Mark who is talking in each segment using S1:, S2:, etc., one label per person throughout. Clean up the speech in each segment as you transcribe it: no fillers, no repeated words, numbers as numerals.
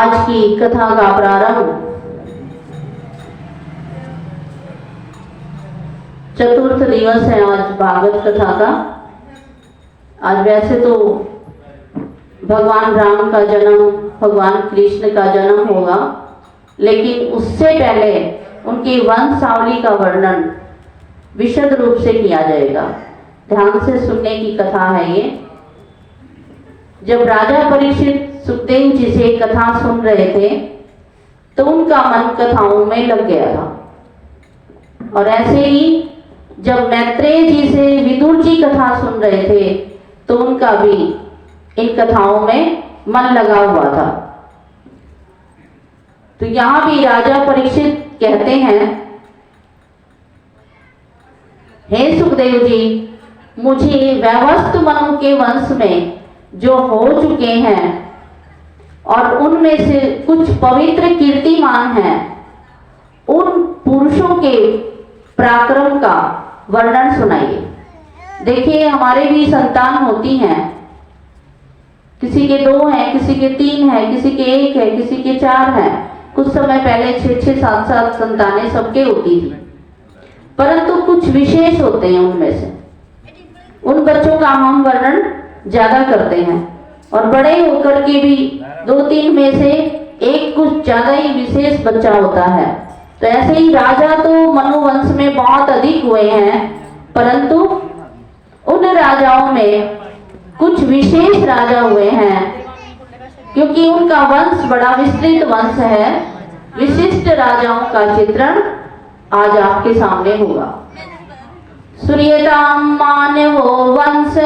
S1: आज की कथा का प्रारंभ चतुर्थ दिवस है आज भागवत कथा का। आज वैसे तो भगवान राम का जन्म, भगवान कृष्ण का जन्म होगा, लेकिन उससे पहले उनकी वंशावली का वर्णन विशद रूप से किया जाएगा। ध्यान से सुनने की कथा है ये। जब राजा परीक्षित सुखदेव जी से कथा सुन रहे थे तो उनका मन कथाओं में लग गया था, और ऐसे ही जब मैत्रेय जी से विदुर जी कथा सुन रहे थे तो उनका भी इन कथाओं में मन लगा हुआ था। तो यहाँ भी राजा परीक्षित कहते हैं, हे सुखदेव जी, मुझे वैवस्त मनु के वंश में जो हो चुके हैं और उनमें से कुछ पवित्र कीर्तिमान हैं, उन पुरुषों के पराक्रम का वर्णन सुनाइए। देखिए, हमारे भी संतान होती हैं, किसी के 2 हैं, किसी के 3 हैं, किसी के 1 है, किसी के 4 हैं। कुछ समय पहले 6-6, 7-7 संतानें सबके होती थी, परंतु कुछ विशेष होते हैं उनमें से। उन बच्चों का हम वर्णन ज्यादा करते हैं, और बड़े होकर के भी 2-3 में से एक कुछ ज्यादा ही विशेष बच्चा होता है। तो ऐसे ही राजा तो मनुवंश में बहुत अधिक हुए हैं, परंतु उन राजाओं में कुछ विशेष राजा हुए हैं, क्योंकि उनका वंश बड़ा विस्तृत वंश है। विशिष्ट राजाओं का चित्रण आज आपके सामने होगा। सूर्यताम मानवो वंश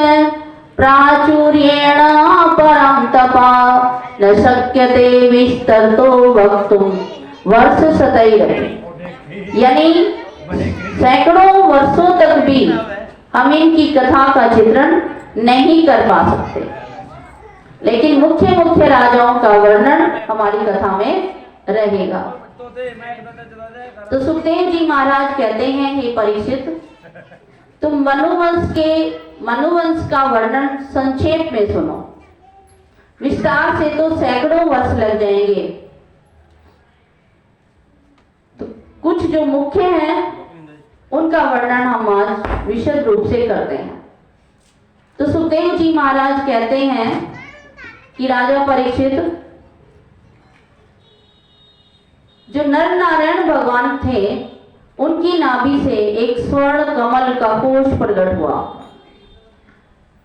S1: प्राचुर्येण परम तपा न शक्यते विस्तरतो वक्तुम वर्ष शतैरपि। यानी सैकड़ों वर्षों तक भी हम इनकी कथा का चित्रण नहीं कर पा सकते, लेकिन मुख्य मुख्य राजाओं का वर्णन हमारी कथा में रहेगा। तो सुखदेव जी महाराज कहते हैं, हे परीक्षित, तुम मनुवंश का वर्णन संक्षेप में सुनो। विस्तार से तो सैकड़ों वर्ष लग जाएंगे, तो कुछ जो मुख्य हैं उनका वर्णन हम आज विशद रूप से करते हैं। तो सुखदेव जी महाराज कहते हैं कि राजा परीक्षित, जो नर नारायण भगवान थे, उनकी नाभि से एक स्वर्ण कमल का कोश प्रकट हुआ,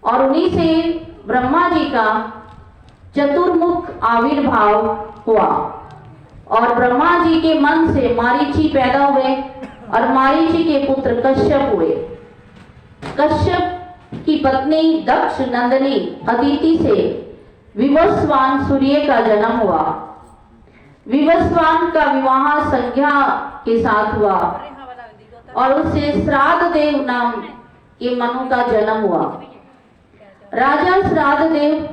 S1: और उन्हीं से ब्रह्मा जी का चतुर्मुख आविर्भाव हुआ, और ब्रह्मा जी के मन से मारीची पैदा हुए, और मारीची के पुत्र कश्यप हुए। कश्यप की पत्नी दक्ष नंदिनी अदिति से विवस्वान सूर्य का जन्म हुआ। विवस्वान का विवाह संज्ञा के साथ हुआ, और उससे श्राद्ध देव नाम के मनु का जन्म हुआ। राजा श्राद्ध देव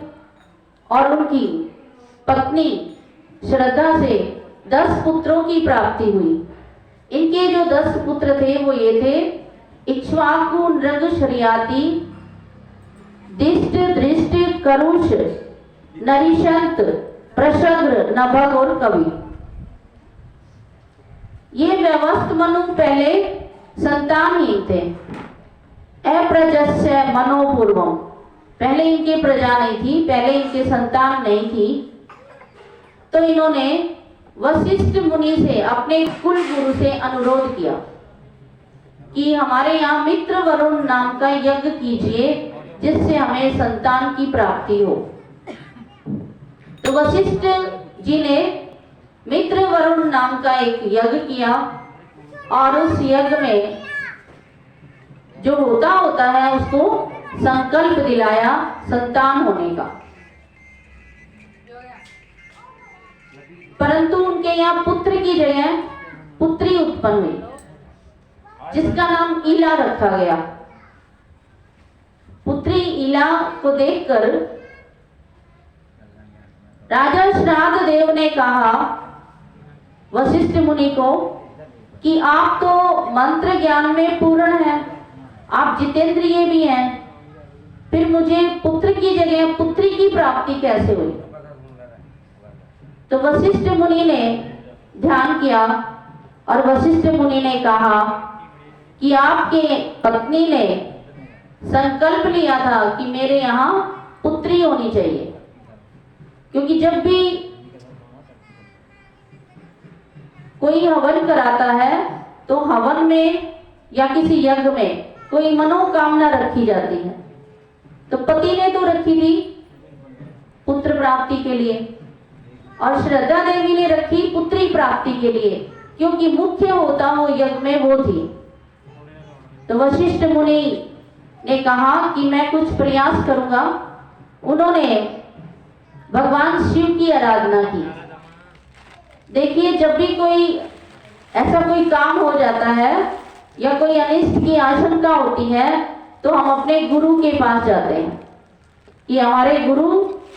S1: और उनकी पत्नी श्रद्धा से 10 पुत्रों की प्राप्ति हुई। इनके जो 10 पुत्र थे वो ये थे, इक्ष्वाकु, नृग, शर्याति, दिष्ट, दृष्ट, करुष, नरिशंत, प्रशग्र, नभग और कवि। ये व्यवस्थ मनु पहले संतानहीन थे। अप्रजस्य मनोपूर्वम, पहले इनके प्रजा नहीं थी, पहले इनके संतान नहीं थी। तो इन्होंने वशिष्ठ मुनि से, अपने कुल गुरु से अनुरोध किया कि हमारे यहाँ मित्र वरुण नाम का यज्ञ कीजिए, जिससे हमें संतान की प्राप्ति हो। तो वशिष्ठ जी ने मित्र वरुण नाम का एक यज्ञ किया, और उस यज्ञ में जो होता है उसको संकल्प दिलाया संतान होने का। परंतु उनके यहाँ पुत्र की जगह पुत्री उत्पन्न हुई, जिसका नाम इला रखा गया। पुत्री इला को देखकर राजा श्राद्ध देव ने कहा वशिष्ठ मुनि को कि आप तो मंत्र ज्ञान में पूर्ण हैं, आप जितेंद्रिय भी हैं, फिर मुझे पुत्र की जगह पुत्री की प्राप्ति कैसे हुई? तो वशिष्ठ मुनि ने ध्यान किया और वशिष्ठ मुनि ने कहा कि आपके पत्नी ने संकल्प लिया था कि मेरे यहाँ पुत्री होनी चाहिए, क्योंकि जब भी कोई हवन कराता है तो हवन में या किसी यज्ञ में कोई मनोकामना रखी जाती है। तो पति ने तो रखी थी पुत्र प्राप्ति के लिए और श्रद्धा देवी ने रखी पुत्री प्राप्ति के लिए, क्योंकि मुख्य होता वो यज्ञ में वो थी। तो वशिष्ठ मुनि ने कहा कि मैं कुछ प्रयास करूंगा। उन्होंने भगवान शिव की आराधना की। देखिए, जब भी कोई ऐसा कोई काम हो जाता है या कोई अनिष्ट की आशंका होती है तो हम अपने गुरु के पास जाते हैं कि हमारे गुरु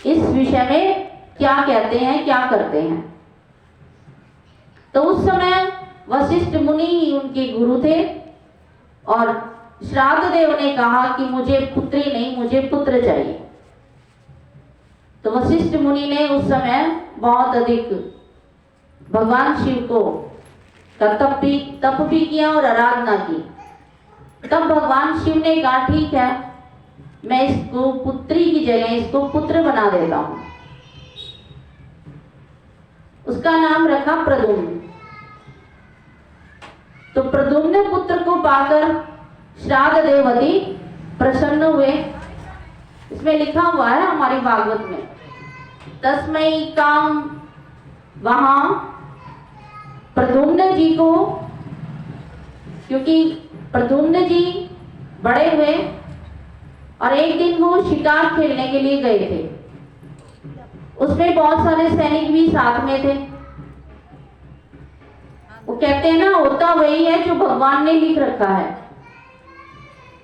S1: इस विषय में क्या कहते हैं, क्या करते हैं। तो उस समय वशिष्ठ मुनि ही उनके गुरु थे और श्राद्ध देव ने कहा कि मुझे पुत्री नहीं, मुझे पुत्र चाहिए। तो वशिष्ठ मुनि ने उस समय बहुत अधिक भगवान शिव को तप भी किया और आराधना की। तब भगवान शिव ने कहा ठीक है, मैं इसको पुत्री की जगह इसको पुत्र बना देता हूं। उसका नाम रखा प्रद्युम्न। तो प्रद्युम्न पुत्र को पाकर श्राद्ध देवती प्रसन्न हुए। इसमें लिखा हुआ है हमारे भागवत में, तस्मै काम, वहां प्रद्युम्न जी को, क्योंकि प्रद्युम्न जी बड़े हुए और एक दिन वो शिकार खेलने के लिए गए थे। उसमें बहुत सारे सैनिक भी साथ में थे। वो कहते हैं ना, होता वही है जो भगवान ने लिख रखा है।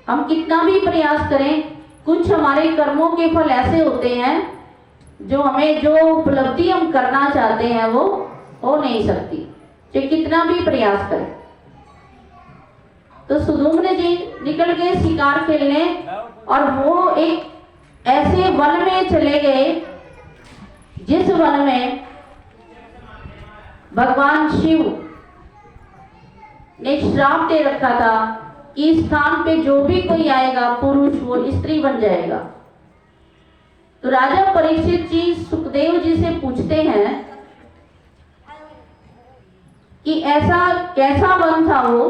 S1: हम कितना भी प्रयास करें, कुछ हमारे कर्मों के फल ऐसे होते हैं जो हमें जो उपलब्धि हम करना चाहते हैं वो हो नहीं सकती, चाहे कितना भी प्रयास करें। तो सुधुम्न जी निकल गए शिकार खेलने और वो एक ऐसे वन में चले गए जिस वन में भगवान शिव ने श्राप दे रखा था कि इस स्थान पे जो भी कोई आएगा पुरुष वो स्त्री बन जाएगा। तो राजा परीक्षित जी सुखदेव जी से पूछते हैं कि ऐसा कैसा वन था वो,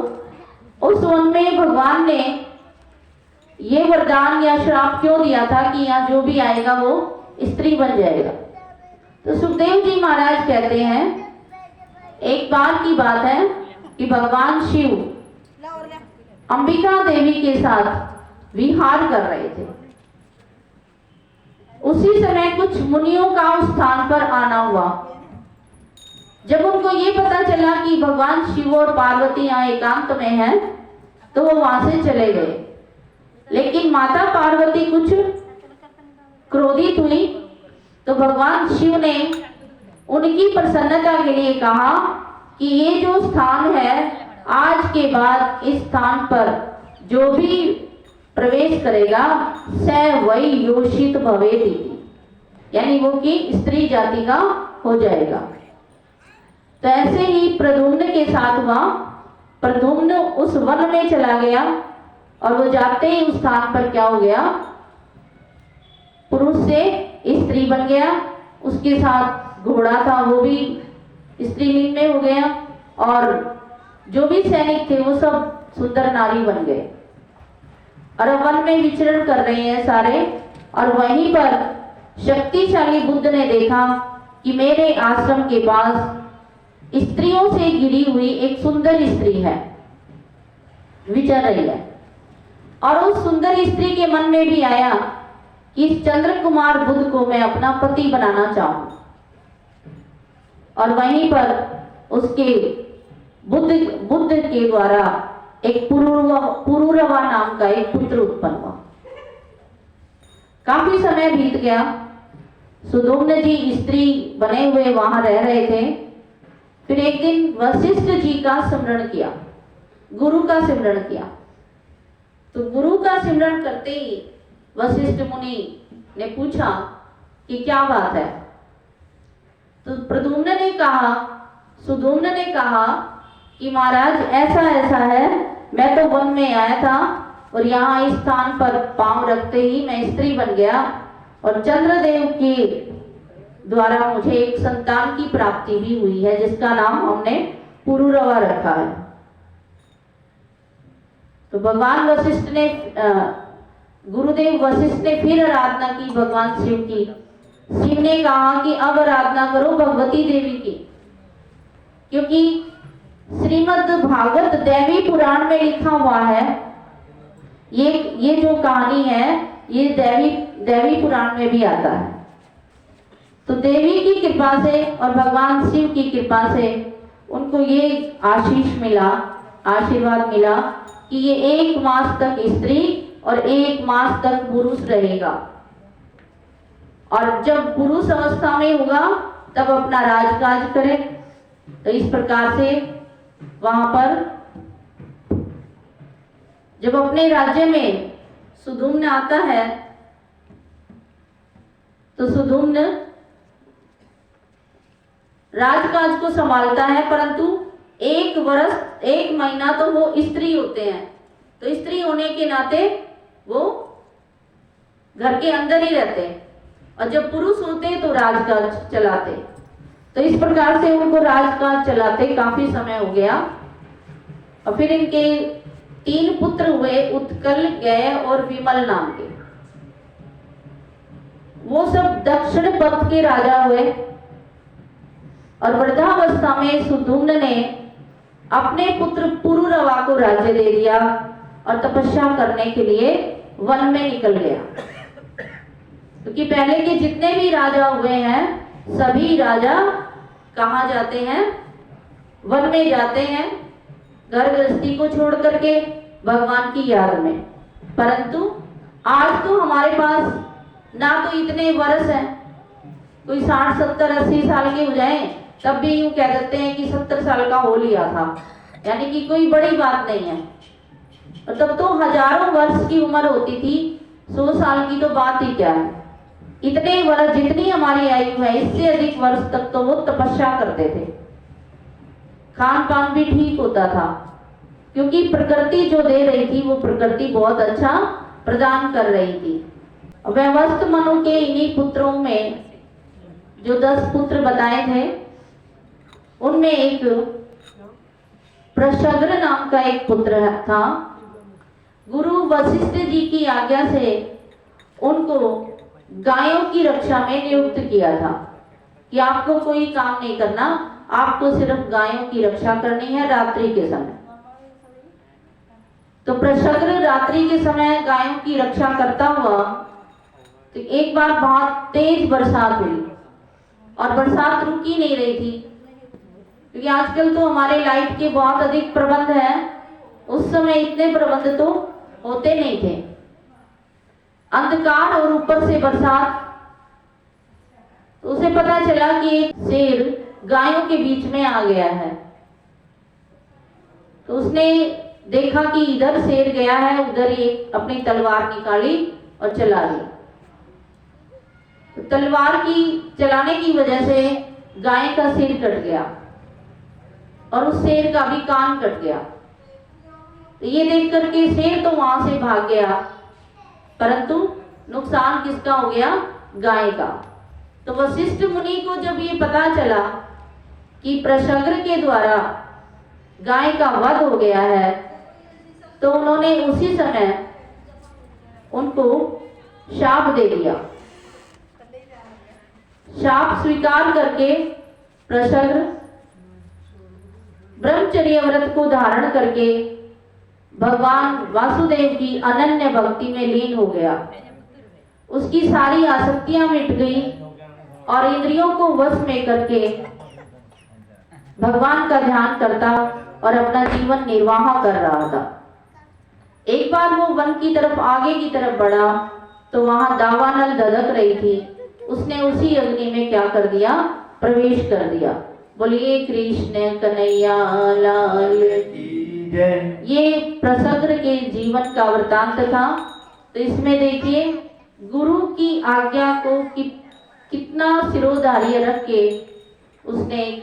S1: उस वन में भगवान ने ये वरदान या श्राप क्यों दिया था कि यहाँ जो भी आएगा वो स्त्री बन जाएगा। तो सुखदेव जी महाराज कहते हैं, एक बार की बात है कि भगवान शिव अंबिका देवी के साथ विहार कर रहे थे। उसी समय कुछ मुनियों का उस स्थान पर आना हुआ। जब उनको ये पता चला कि भगवान शिव और पार्वती यहाँ एकांत में हैं, तो वो वहां से चले गए। लेकिन माता पार्वती कुछ क्रोधित हुई, तो भगवान शिव ने उनकी प्रसन्नता के लिए कहा कि ये जो स्थान है, आज के बाद इस स्थान पर जो भी प्रवेश करेगा स वही योषित भवेति, यानी वो कि स्त्री जाति का हो जाएगा। तो ऐसे ही प्रद्युम्न के साथ हुआ। प्रद्युम्न उस वन में चला गया और वो जाते ही उस स्थान पर क्या हो गया, पुरुष से स्त्री बन गया। उसके साथ घोड़ा था वो भी स्त्रीलिंग में हो गया और जो भी सैनिक थे वो सब सुंदर नारी बन गए और वन में विचरण कर रहे हैं सारे। और वहीं पर शक्तिशाली बुद्ध ने देखा कि मेरे आश्रम के पास स्त्रियों से घिरी हुई एक सुंदर स्त्री है, विचर रही है। और उस सुंदर स्त्री के मन में भी आया कि इस चंद्र कुमार बुद्ध को मैं अपना पति बनाना चाहूं। और वहीं पर उसके बुद्ध के द्वारा एक पुरूरवा नाम का एक पुत्र उत्पन्न हुआ। काफी समय बीत गया। सुधुम्न जी स्त्री बने हुए वहां रह रहे थे। फिर एक दिन वशिष्ठ जी का स्मरण किया, गुरु का स्मरण किया। तो गुरु का स्मरण करते ही वशिष्ठ मुनि ने पूछा कि क्या बात है, तो सुधुम्न ने कहा कि महाराज ऐसा ऐसा है, मैं तो वन में आया था और यहाँ इस स्थान पर पांव रखते ही मैं स्त्री बन गया और चंद्रदेव के द्वारा मुझे एक संतान की प्राप्ति भी हुई है, जिसका नाम हमने पुरुरवा रखा है। तो भगवान वशिष्ठ ने गुरुदेव वशिष्ठ ने फिर आराधना की भगवान शिव की। शिव ने कहा कि अब आराधना करो भगवती देवी की, क्योंकि श्रीमद् भागवत देवी पुराण में लिखा हुआ है, ये जो कहानी है ये देवी पुराण में भी आता है। तो देवी की कृपा से और भगवान शिव की कृपा से उनको ये आशीर्वाद मिला कि ये 1 मास तक स्त्री और 1 मास तक पुरुष रहेगा, और जब पुरुष अवस्था में होगा तब अपना राजकाज करे। तो इस प्रकार से वहां पर जब अपने राज्य में सुधुम्न आता है तो सुधुम्न राजकाज को संभालता है, परंतु 1 महीना तो वो स्त्री होते हैं, तो स्त्री होने के नाते वो घर के अंदर ही रहते, और जब पुरुष होते तो राजकाज चलाते। तो इस प्रकार से उनको राजकाज चलाते काफी समय हो गया, और फिर इनके 3 पुत्र हुए, उत्कल, गय और विमल नाम के। वो सब दक्षिण पथ के राजा हुए, और वृद्धावस्था में सुधुम्न ने अपने पुत्र पुरुरवा को राज्य दे दिया और तपस्या करने के लिए वन में निकल गया। क्योंकि पहले के जितने भी राजा हुए हैं सभी राजा कहाँ जाते हैं? वन में जाते हैं, घर गृहस्थी को छोड़ करके भगवान की याद में। परंतु आज तो हमारे पास ना तो इतने वर्ष हैं, कोई 60, 70, 80 साल के हो जाए तब भी यूं कह देते हैं कि 70 साल का हो लिया था, यानी कि कोई बड़ी बात नहीं है। और तब तो हजारों वर्ष की उम्र होती थी, 100 साल की तो बात ही क्या है। इतने वर्ष जितनी हमारी आयु है इससे अधिक वर्ष तक तो वो तपस्या करते थे। खान पान भी ठीक होता था, क्योंकि प्रकृति जो दे रही थी वो प्रकृति बहुत अच्छा प्रदान कर रही थी। वैवस्त्र मनु के इन्हीं पुत्रों में जो 10 पुत्र बताए थे उनमें एक प्रशग्र नाम का एक पुत्र था। गुरु वशिष्ठ जी की आज्ञा से उनको गायों की रक्षा में नियुक्त किया था कि आपको कोई काम नहीं करना, आपको सिर्फ गायों की रक्षा करनी है रात्रि के समय। तो प्रशग्र रात्रि के समय गायों की रक्षा करता हुआ तो एक बार बहुत तेज बरसात हुई, और बरसात रुक ही नहीं रही थी, क्योंकि आजकल तो हमारे लाइट के बहुत अधिक प्रबंध हैं, उस समय इतने प्रबंध तो होते नहीं थे। अंधकार और ऊपर से बरसात, तो उसे पता चला कि एक शेर गायों के बीच में आ गया है। तो उसने देखा कि इधर शेर गया है, उधर ही अपनी तलवार निकाली और चला ली। तो तलवार की चलाने की वजह से गाय का सिर कट गया और उस शेर का भी कान कट गया। तो ये देख करके शेर तो वहां से भाग गया, परंतु नुकसान किसका हो गया? गाय का। तो वशिष्ठ मुनि को जब ये पता चला कि प्रशग्र के द्वारा गाय का वध हो गया है, तो उन्होंने उसी समय उनको शाप दे दिया। शाप स्वीकार करके प्रशग्र ब्रह्मचर्य व्रत को धारण करके भगवान वासुदेव की अनन्य भक्ति में लीन हो गया। उसकी सारी आसक्तियां मिट गई और इंद्रियों को वश में करके भगवान का ध्यान करता और अपना जीवन निर्वाह कर रहा था। एक बार वो वन की तरफ आगे की तरफ बढ़ा तो वहां दावानल धधक रही थी। उसने उसी अग्नि में क्या कर दिया? प्रवेश कर दिया। बोलिए कृष्ण कन्हैया लाल की जय। ये प्रशग्र के जीवन का वृतांत था। तो इसमें देखिए गुरु की आज्ञा को कितना सिरोधार्य रख के उसने एक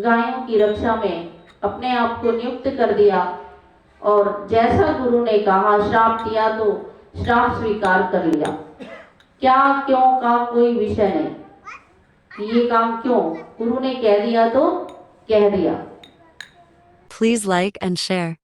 S1: गायों की रक्षा में अपने आप को नियुक्त कर दिया और जैसा गुरु ने कहा, श्राप दिया तो श्राप स्वीकार कर लिया। क्या क्यों का कोई विषय नहीं कि ये काम क्यों, गुरु ने कह दिया तो कह दिया।
S2: Please like and share.